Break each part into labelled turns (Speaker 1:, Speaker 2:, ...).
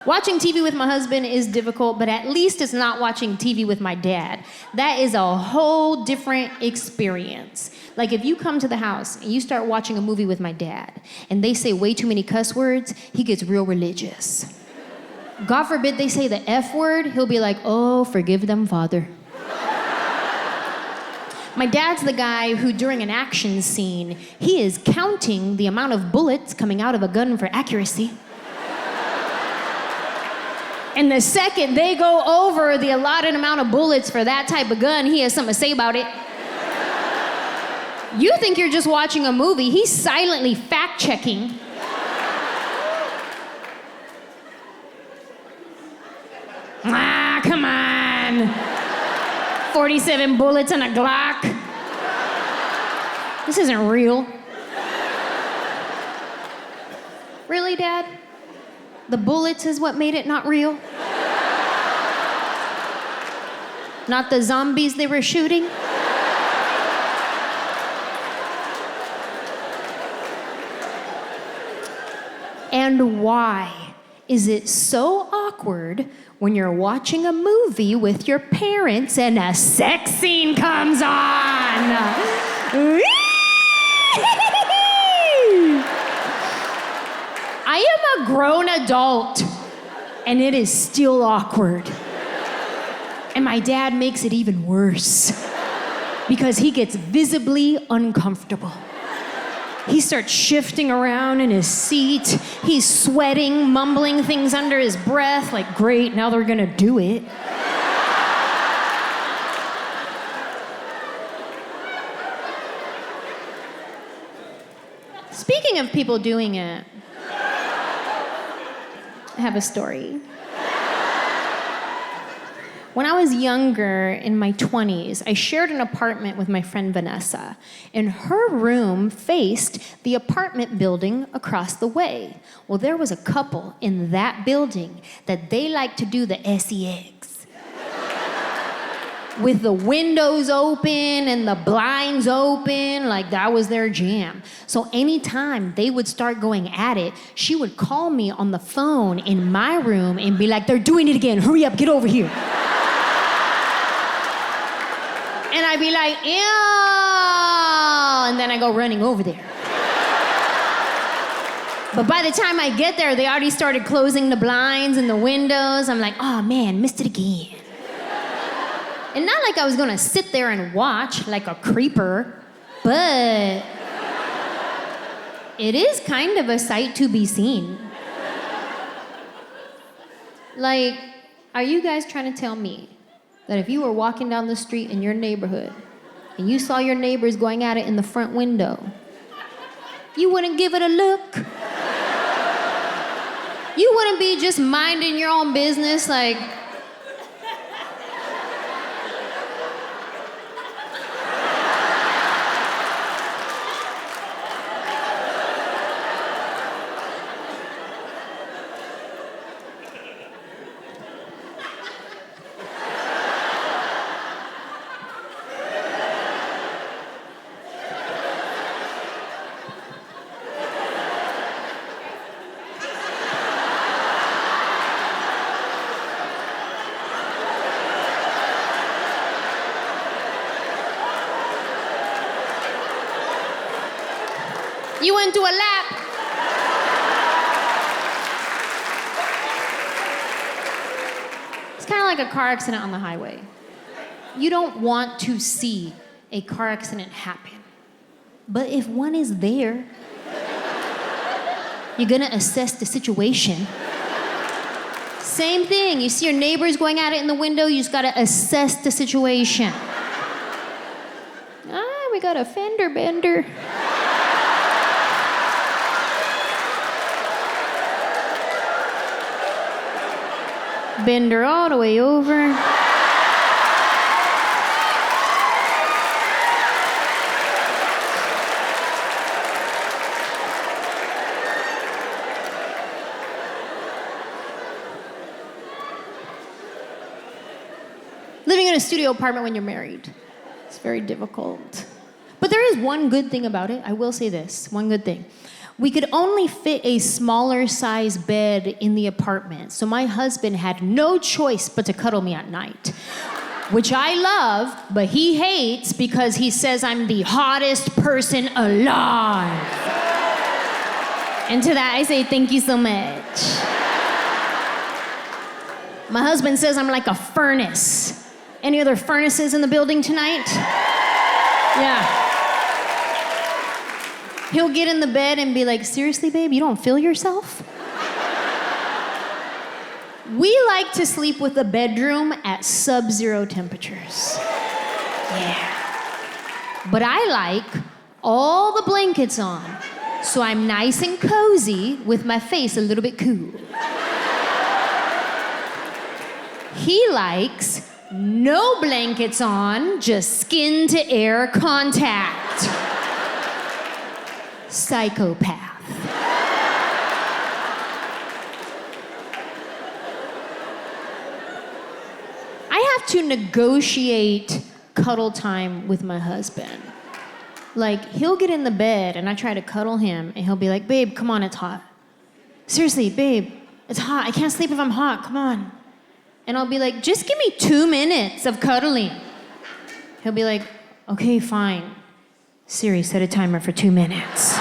Speaker 1: Watching TV with my husband is difficult, but at least it's not watching TV with my dad. That is a whole different experience. Like if you come to the house and you start watching a movie with my dad and they say way too many cuss words, he gets real religious. God forbid they say the F word, he'll be like, oh, forgive them, Father. My dad's the guy who, during an action scene, he is counting the amount of bullets coming out of a gun for accuracy. And the second they go over the allotted amount of bullets for that type of gun, he has something to say about it. You think you're just watching a movie, he's silently fact-checking. Ah, come on. 47 bullets and a Glock. This isn't real. Really, Dad? The bullets is what made it not real? Not the zombies they were shooting? And why is it so awkward when you're watching a movie with your parents and a sex scene comes on? I am a grown adult, and it is still awkward. And my dad makes it even worse because he gets visibly uncomfortable. He starts shifting around in his seat. He's sweating, mumbling things under his breath, like, great, now they're gonna do it. Speaking of people doing it, I have a story. When I was younger, in my 20s, I shared an apartment with my friend Vanessa, and her room faced the apartment building across the way. Well, there was a couple in that building that they liked to do the sex. With the windows open and the blinds open, like that was their jam. So anytime they would start going at it, she would call me on the phone in my room and be like, they're doing it again, hurry up, get over here. And I'd be like, ew, and then I go running over there. But by the time I get there, they already started closing the blinds and the windows. I'm like, oh man, missed it again. And not like I was gonna sit there and watch like a creeper, but it is kind of a sight to be seen. Like, are you guys trying to tell me that if you were walking down the street in your neighborhood and you saw your neighbors going at it in the front window, you wouldn't give it a look? You wouldn't be just minding your own business like, you wouldn't do a lap. It's kind of like a car accident on the highway. You don't want to see a car accident happen. But if one is there, you're gonna assess the situation. Same thing, you see your neighbors going at it in the window, you just gotta assess the situation. Ah, we got a fender bender. Bend her all the way over. Living in a studio apartment when you're married, it's very difficult. But there is one good thing about it. I will say this, one good thing. We could only fit a smaller size bed in the apartment, so my husband had no choice but to cuddle me at night, which I love, but he hates because he says I'm the hottest person alive. And to that I say, thank you so much. My husband says I'm like a furnace. Any other furnaces in the building tonight? Yeah. He'll get in the bed and be like, seriously, babe, you don't feel yourself? We like to sleep with the bedroom at sub-zero temperatures. Yeah. But I like all the blankets on, so I'm nice and cozy with my face a little bit cool. He likes no blankets on, just skin to air contact. Psychopath. I have to negotiate cuddle time with my husband. Like, he'll get in the bed and I try to cuddle him and he'll be like, babe, come on, it's hot. Seriously, babe, it's hot. I can't sleep if I'm hot, come on. And I'll be like, just give me 2 minutes of cuddling. He'll be like, okay, fine. Siri, set a timer for 2 minutes.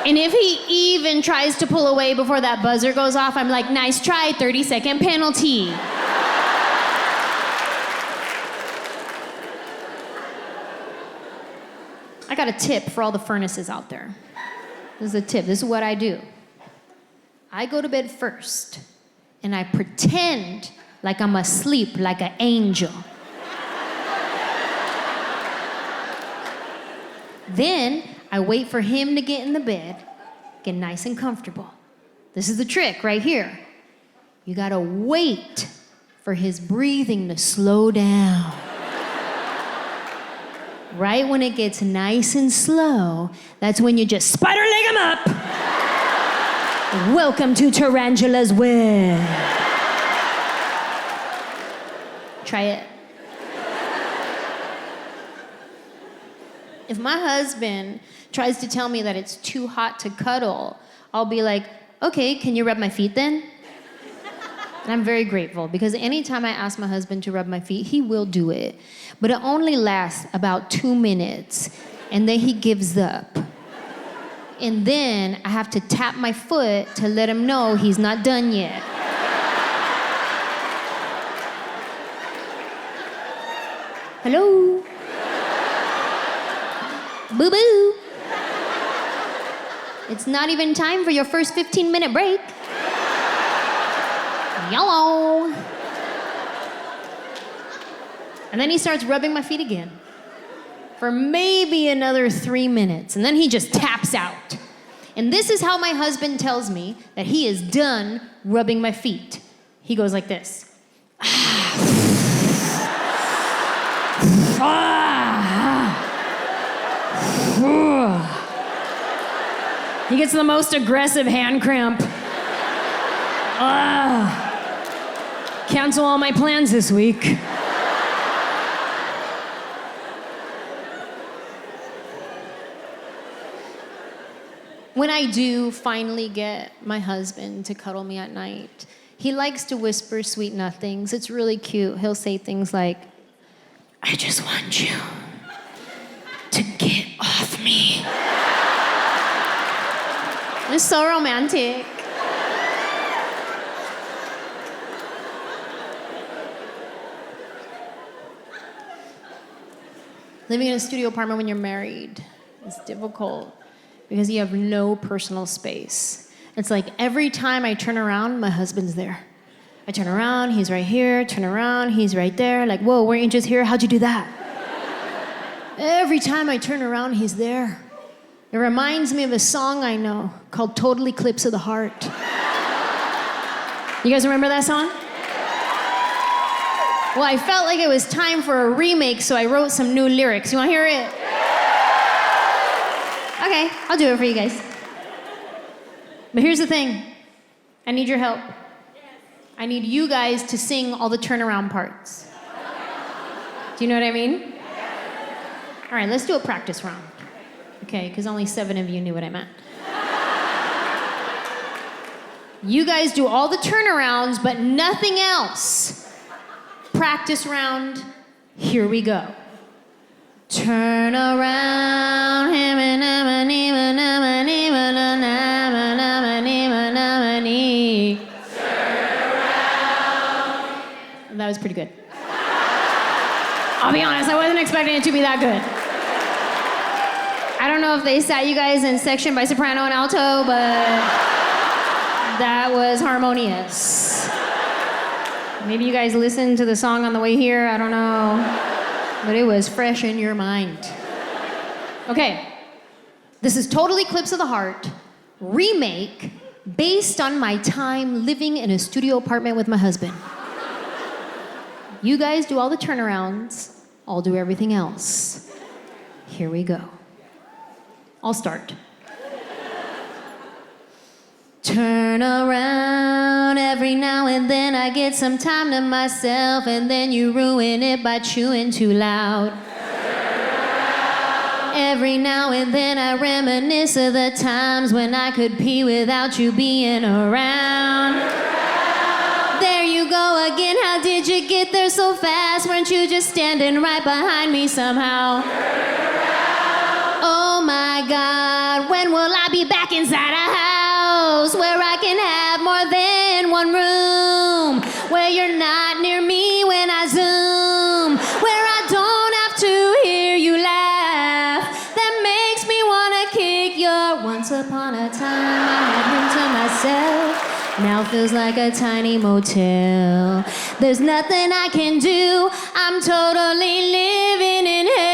Speaker 1: And if he even tries to pull away before that buzzer goes off, I'm like, nice try, 30-second penalty. I got a tip for all the furnaces out there. This is a tip. This is what I do. I go to bed first, and I pretend like I'm asleep like an angel. Then I wait for him to get in the bed, get nice and comfortable. This is the trick right here. You gotta wait for his breathing to slow down. Right when it gets nice and slow, that's when you just spider leg him up. Welcome to Tarantula's web. Try it. If my husband tries to tell me that it's too hot to cuddle, I'll be like, okay, can you rub my feet then? And I'm very grateful because anytime I ask my husband to rub my feet, he will do it. But it only lasts about 2 minutes, and then he gives up. And then I have to tap my foot to let him know he's not done yet. Hello? Boo-boo. It's not even time for your first 15-minute break. Yellow. And then he starts rubbing my feet again for maybe another 3 minutes, and then he just taps out. And this is how my husband tells me that he is done rubbing my feet. He goes like this. He gets the most aggressive hand cramp. Cancel all my plans this week. When I do finally get my husband to cuddle me at night, he likes to whisper sweet nothings. It's really cute. He'll say things like, I just want you to get off me. It's so romantic. Living in a studio apartment when you're married is difficult because you have no personal space. It's like every time I turn around, my husband's there. I turn around, he's right here, turn around, he's right there. Like, whoa, weren't you just here? How'd you do that? Every time I turn around, he's there. It reminds me of a song I know called Total Eclipse of the Heart. You guys remember that song? Well, I felt like it was time for a remake, so I wrote some new lyrics. You wanna hear it? Okay, I'll do it for you guys. But here's the thing. I need your help. I need you guys to sing all the turnaround parts. Do you know what I mean? All right, let's do a practice round. Okay, because only 7 of you knew what I meant. You guys do all the turnarounds, but nothing else. Practice round, here we go. Turn around, that was pretty good. I'll be honest, I wasn't expecting it to be that good. I don't know if they sat you guys in section by soprano and alto, but that was harmonious. Maybe you guys listened to the song on the way here, I don't know. But it was fresh in your mind. Okay, this is Total Eclipse of the Heart, remake based on my time living in a studio apartment with my husband. You guys do all the turnarounds, I'll do everything else. Here we go. I'll start. Turn around, every now and then I get some time to myself, and then you ruin it by chewing too loud. Every now and then I reminisce of the times when I could pee without you being around. There you go again, how did you get there so fast? Weren't you just standing right behind me somehow? Oh my God, when will I be back inside a house where I can have more than one room, where you're not near me when I zoom, where I don't have to hear you laugh, that makes me wanna kick your once upon a time I had room to myself, now feels like a tiny motel. There's nothing I can do, I'm totally living in hell.